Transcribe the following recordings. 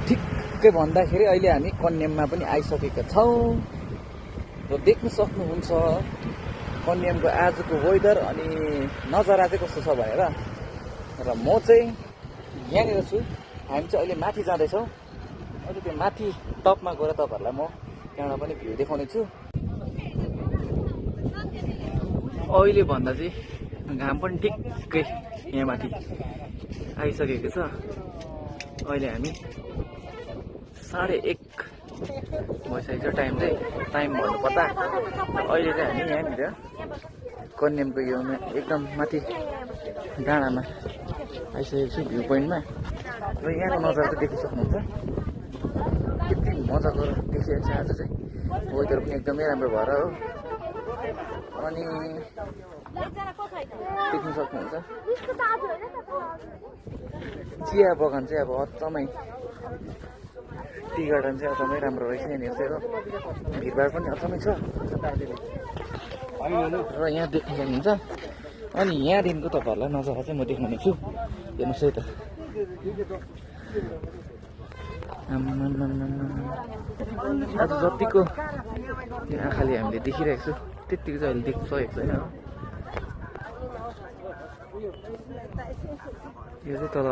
ठिक्कै भन्दाखेरि अहिले हामी कन्याममा पनि आइसकेका छौँ र देख्न सक्नुहुन्छ कन्यामको आजको वेदर अनि नजारा चाहिँ कस्तो छ भनेर। र म चाहिँ यहाँनिर छु, हामी चाहिँ अहिले माथि जाँदैछौँ। अहिले त्यो माथि टपमा गएर तपाईँहरूलाई म त्यहाँबाट पनि भ्यू देखाउने छु। अहिले भन्दा चाहिँ घाम पनि ठिक्कै यहाँ माथि आइसकेको छ। अहिले हामी 1:30 भइसकेको छ टाइम भन्नुपर्दा। अहिले चाहिँ हामी यहाँनिर कन्यामको यो एकदम माथि डाँडामा आइसकेको छु, भ्यू पोइन्टमा। र यहाँको नजारा चाहिँ देख्न सक्नुहुन्छ, यति मजाको देखिएको छ आज चाहिँ। वेदर पनि एकदमै राम्रो भएर हो। अनि देख्न सक्नुहुन्छ चिया बगान चाहिँ अब अचम्मै, टी गार्डन चाहिँ अचम्मै राम्रो रहेछ यहाँनिर चाहिँ हो। भिडभाड पनि अचम्मै छ र यहाँ देख्न सक्नुहुन्छ। अनि यहाँदेखिको तपाईँहरूलाई नजारा चाहिँ म देखाउने छु, हेर्नुहोस् है त। आज जतिको आँखाले हामीले देखिरहेको छु त्यतिको चाहिँ अहिले देख्न सकेको छैन। यो चाहिँ तल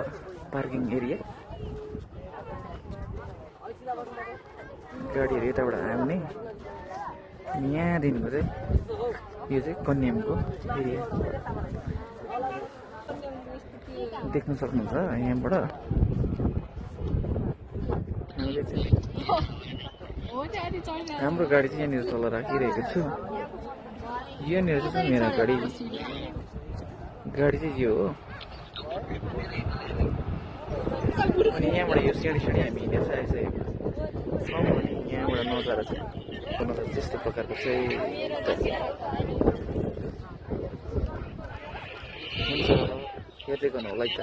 पार्किङ एरिया, गाडीहरू यताबाट आउने। यहाँदेखिको चाहिँ यो चाहिँ कन्यामको एरिया देख्न सक्नुहुन्छ। यहाँबाट हाम्रो गाडी चाहिँ यहाँनिर तल राखिरहेको छु। यहाँनिर चाहिँ मेरो गाडी चाहिँ यो हो। अनि यहाँबाट यो सिँढी हामी हिँडेर आइसकेको छौँ। अनि यहाँबाट नजारा चाहिँ त्यस्तो प्रकारको चाहिँ हुन्छ, हेर्दै गर्नु होला है त।